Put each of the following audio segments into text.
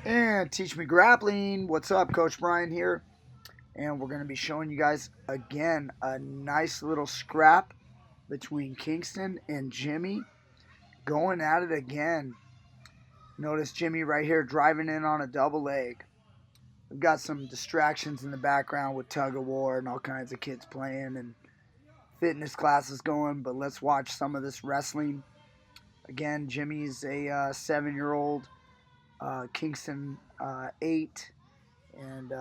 And Teach Me Grappling. What's up? Coach Brian here. And we're going to be showing you guys again a nice little scrap between Kingston and Jimmy. Going at it again. Notice Jimmy right here driving in on a double leg. We've got some distractions in the background with tug of war and all kinds of kids playing and fitness classes going. But let's watch some of this wrestling. Again, Jimmy's a 7-year-old. Kingston 8, and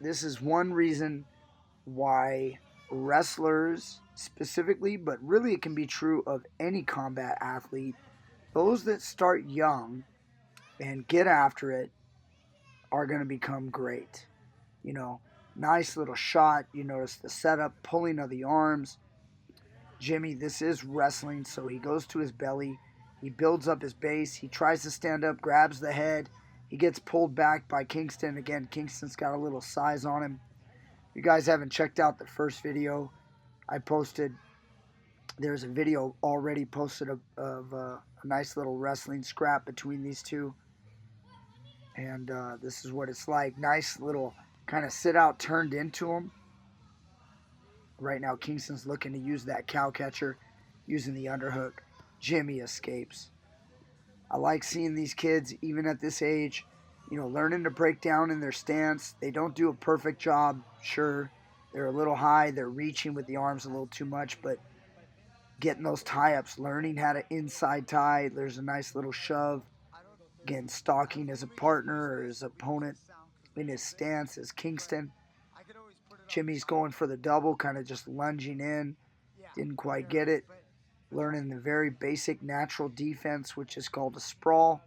this is one reason why wrestlers specifically, but really it can be true of any combat athlete, those that start young and get after it are going to become great. You know, nice little shot. You notice the setup, pulling of the arms. Jimmy, this is wrestling, so he goes to his belly. He builds up his base. He tries to stand up, grabs the head. He gets pulled back by Kingston. Again, Kingston's got a little size on him. If you guys haven't checked out the first video I posted, there's a video already posted of a nice little wrestling scrap between these two. And this is what it's like. Nice little kind of sit out turned into him. Right now, Kingston's looking to use that cow catcher, using the underhook. Jimmy escapes. I like seeing these kids, even at this age, learning to break down in their stance. They don't do a perfect job, sure. They're a little high. They're reaching with the arms a little too much, but getting those tie-ups, learning how to inside tie. There's a nice little shove. Again, stalking as a partner or his opponent in his stance as Kingston. Jimmy's going for the double, kind of just lunging in. Didn't quite get it. Learning the very basic natural defense, which is called a sprawl.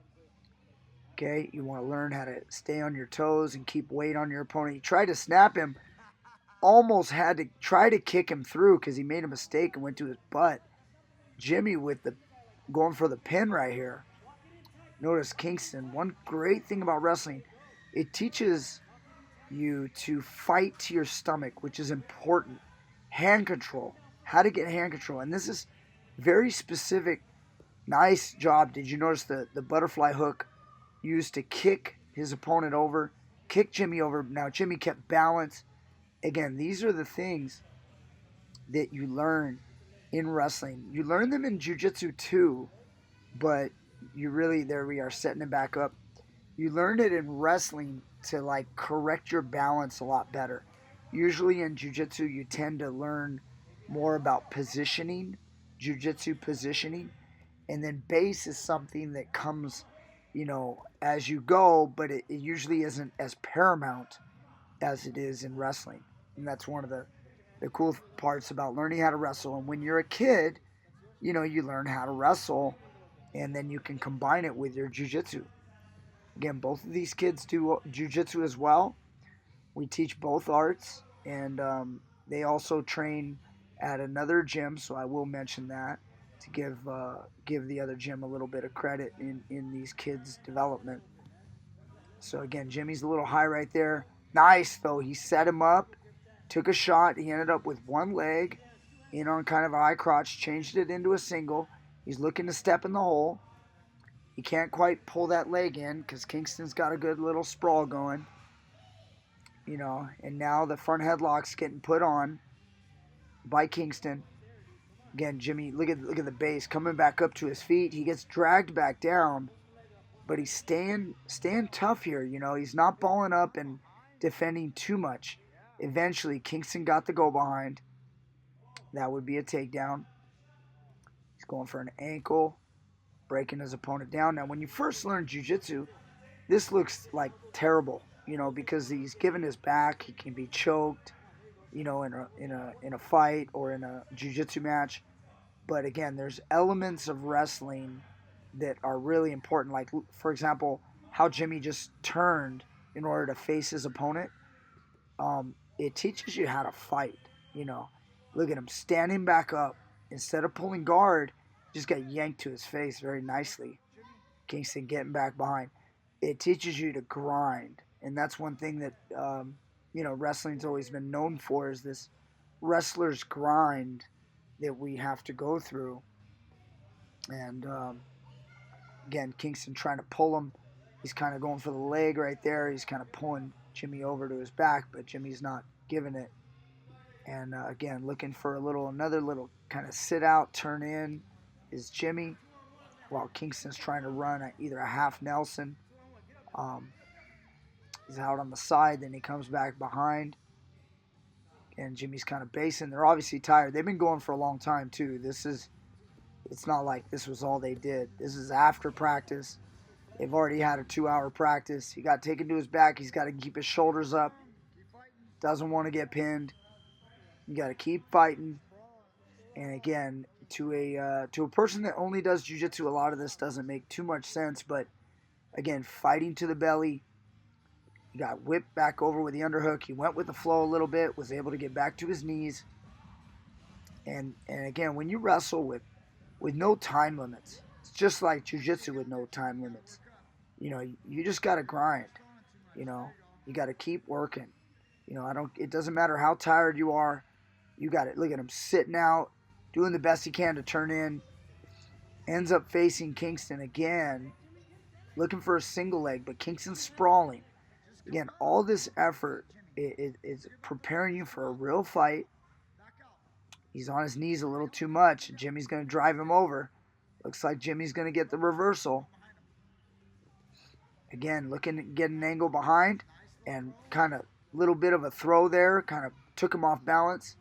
Okay, you want to learn how to stay on your toes and keep weight on your opponent. He tried to snap him, almost had to try to kick him through because he made a mistake and went to his butt. Jimmy with the going for the pin right here. Notice Kingston. One great thing about wrestling, it teaches you to fight to your stomach, which is important. Hand control, how to get hand control, and this is very specific. Nice job. Did you notice the butterfly hook used to kick his opponent over, kick Jimmy over? Now Jimmy kept balance. Again, these are the things that you learn in wrestling. You learn them in jiu-jitsu too, but you really, there we are setting it back up. You learn it in wrestling to correct your balance a lot better. Usually in jiu-jitsu you tend to learn more about positioning, jiu-jitsu positioning, and then base is something that comes as you go, but it usually isn't as paramount as it is in wrestling. And that's one of the cool parts about learning how to wrestle. And when you're a kid, you learn how to wrestle, and then you can combine it with your jiu-jitsu. Again, both of these kids do jiu-jitsu as well. We teach both arts, and they also train at another gym, so I will mention that to give the other gym a little bit of credit in these kids' development. So again, Jimmy's a little high right there. Nice, though. He set him up, took a shot. He ended up with one leg in on kind of a high crotch, changed it into a single. He's looking to step in the hole. He can't quite pull that leg in because Kingston's got a good little sprawl going. And now the front headlock's getting put on by Kingston. Again, Jimmy, look at the base coming back up to his feet. He gets dragged back down, but he's staying tough here. He's not balling up and defending too much. Eventually, Kingston got the go behind. That would be a takedown. He's going for an ankle, breaking his opponent down. Now, when you first learn jiu-jitsu, this looks like terrible, because he's given his back. He can be choked, in a fight or in a jiu-jitsu match. But again, there's elements of wrestling that are really important. Like, for example, how Jimmy just turned in order to face his opponent. It teaches you how to fight. Look at him standing back up. Instead of pulling guard, just got yanked to his face very nicely. Kingston getting back behind. It teaches you to grind. And that's one thing that wrestling's always been known for, is this wrestler's grind that we have to go through. And again, Kingston trying to pull him. He's kind of going for the leg right there. He's kind of pulling Jimmy over to his back, but Jimmy's not giving it. And again, looking for another little kind of sit out, turn in is Jimmy, while Kingston's trying to run either a half Nelson. He's out on the side, then he comes back behind. And Jimmy's kind of basing. They're obviously tired. They've been going for a long time, too. It's not like this was all they did. This is after practice. They've already had a 2-hour practice. He got taken to his back. He's got to keep his shoulders up. Doesn't want to get pinned. You got to keep fighting. And again, to a person that only does jiu-jitsu, a lot of this doesn't make too much sense. But again, fighting to the belly. He got whipped back over with the underhook. He went with the flow a little bit, was able to get back to his knees. And again, when you wrestle with no time limits, it's just like jiu-jitsu with no time limits. You just got to grind. You got to keep working. It doesn't matter how tired you are. You got it. Look at him sitting out, doing the best he can to turn in. Ends up facing Kingston again, looking for a single leg, but Kingston's sprawling. Again, all this effort is preparing you for a real fight. He's on his knees a little too much. Jimmy's going to drive him over. Looks like Jimmy's going to get the reversal. Again, looking to get an angle behind and kind of little bit of a throw there. Kind of took him off balance.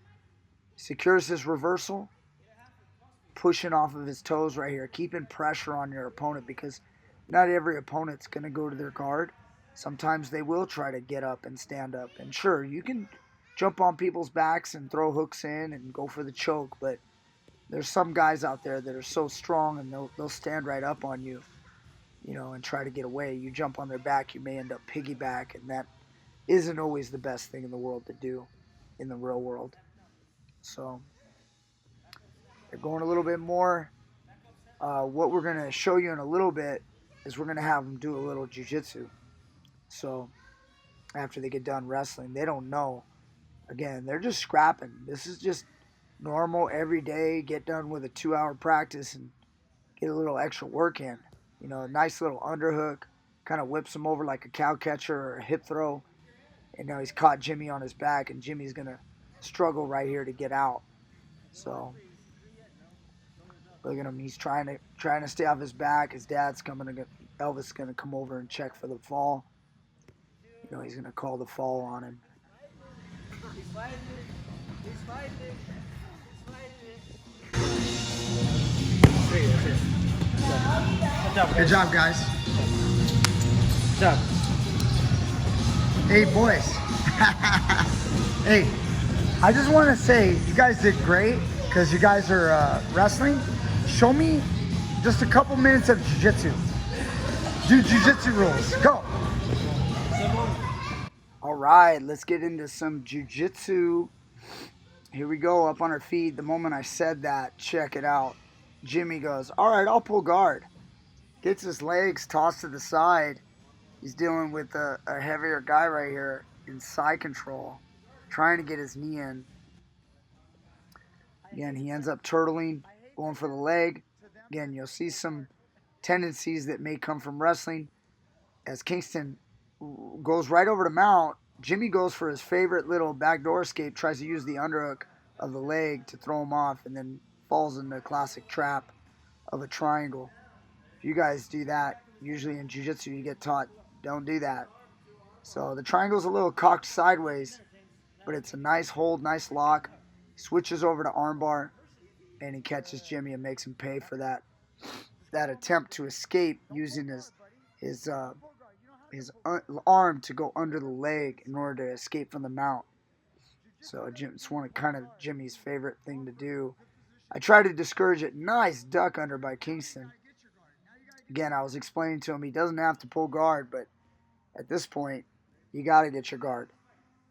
Secures his reversal. Pushing off of his toes right here. Keeping pressure on your opponent because not every opponent's going to go to their guard. Sometimes they will try to get up and stand up. And sure, you can jump on people's backs and throw hooks in and go for the choke. But there's some guys out there that are so strong and they'll stand right up on you, and try to get away. You jump on their back, you may end up piggyback. And that isn't always the best thing in the world to do in the real world. So they're going a little bit more. What we're going to show you in a little bit is we're going to have them do a little jiu-jitsu. So after they get done wrestling, they don't know. Again, they're just scrapping. This is just normal, every day. Get done with a 2-hour practice and get a little extra work in. A nice little underhook. Kind of whips him over like a cow catcher or a hip throw. And now he's caught Jimmy on his back, and Jimmy's going to struggle right here to get out. So look at him. He's trying to stay off his back. His dad's Elvis is going to come over and check for the fall. He's going to call the fall on him. He's fighting it. He's fighting it. He's fighting it. Good job, guys. Good job. Hey, boys. Hey, I just want to say you guys did great because you guys are wrestling. Show me just a couple minutes of jiu-jitsu. Do jiu-jitsu rules. Go. All right, let's get into some jiu-jitsu. Here we go, up on our feet. The moment I said that, check it out. Jimmy goes, all right, I'll pull guard. Gets his legs tossed to the side. He's dealing with a heavier guy right here in side control, trying to get his knee in. Again, he ends up turtling, going for the leg. Again, you'll see some tendencies that may come from wrestling. As Kingston goes right over to mount, Jimmy goes for his favorite little backdoor escape, tries to use the underhook of the leg to throw him off, and then falls in the classic trap of a triangle. If you guys do that, usually in jiu-jitsu you get taught, don't do that. So the triangle's a little cocked sideways, but it's a nice hold, nice lock. He switches over to armbar, and he catches Jimmy and makes him pay for that attempt to escape using his arm to go under the leg in order to escape from the mount. So it's one of kind of Jimmy's favorite thing to do. I try to discourage it. Nice duck under by Kingston. Again, I was explaining to him he doesn't have to pull guard, but at this point, you got to get your guard.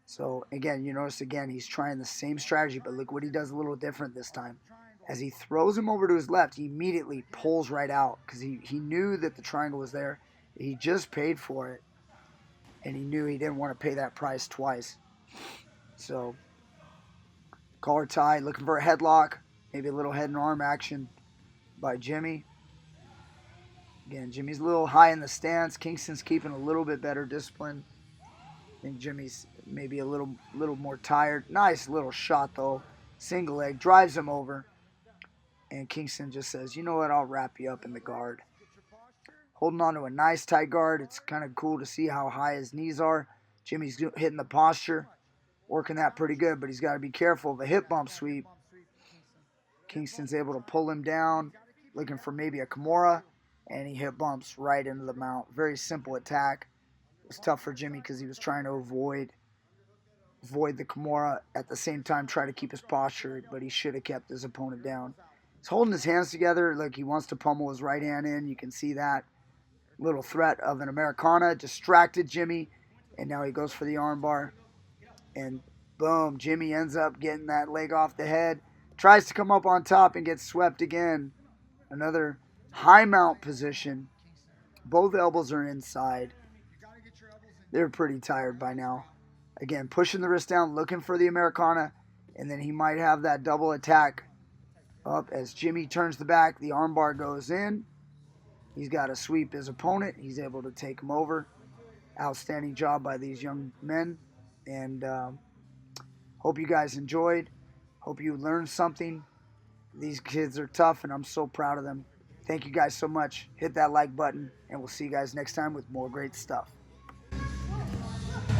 So again, you notice he's trying the same strategy, but look what he does a little different this time. As he throws him over to his left, he immediately pulls right out because he knew that the triangle was there. He just paid for it, and he knew he didn't want to pay that price twice. So, collar tie, looking for a headlock, maybe a little head and arm action by Jimmy. Again, Jimmy's a little high in the stance. Kingston's keeping a little bit better discipline. I think Jimmy's maybe a little more tired. Nice little shot, though. Single leg, drives him over. And Kingston just says, you know what, I'll wrap you up in the guard. Holding on to a nice tight guard. It's kind of cool to see how high his knees are. Jimmy's hitting the posture, working that pretty good, but he's got to be careful of a hip bump sweep. Kingston's able to pull him down, looking for maybe a Kimura, and he hip bumps right into the mount. Very simple attack. It was tough for Jimmy because he was trying to avoid the Kimura, at the same time try to keep his posture, but he should have kept his opponent down. He's holding his hands together like he wants to pummel his right hand in. You can see that little threat of an Americana distracted Jimmy, and now he goes for the armbar, and boom, Jimmy ends up getting that leg off the head, tries to come up on top and gets swept again. Another high mount position. Both elbows are inside. They're pretty tired by now. Again, pushing the wrist down, looking for the Americana, and then he might have that double attack up as Jimmy turns the back. The armbar goes in. He's got to sweep his opponent. He's able to take him over. Outstanding job by these young men. And hope you guys enjoyed. Hope you learned something. These kids are tough, and I'm so proud of them. Thank you guys so much. Hit that like button, and we'll see you guys next time with more great stuff.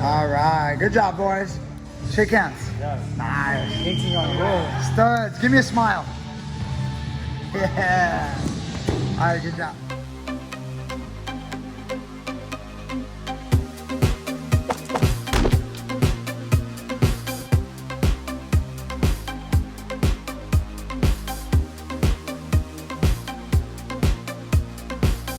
All right. Good job, boys. Shake hands. Yeah. Nice. Kingston's on a roll. Studs. Give me a smile. Yeah. All right, good job.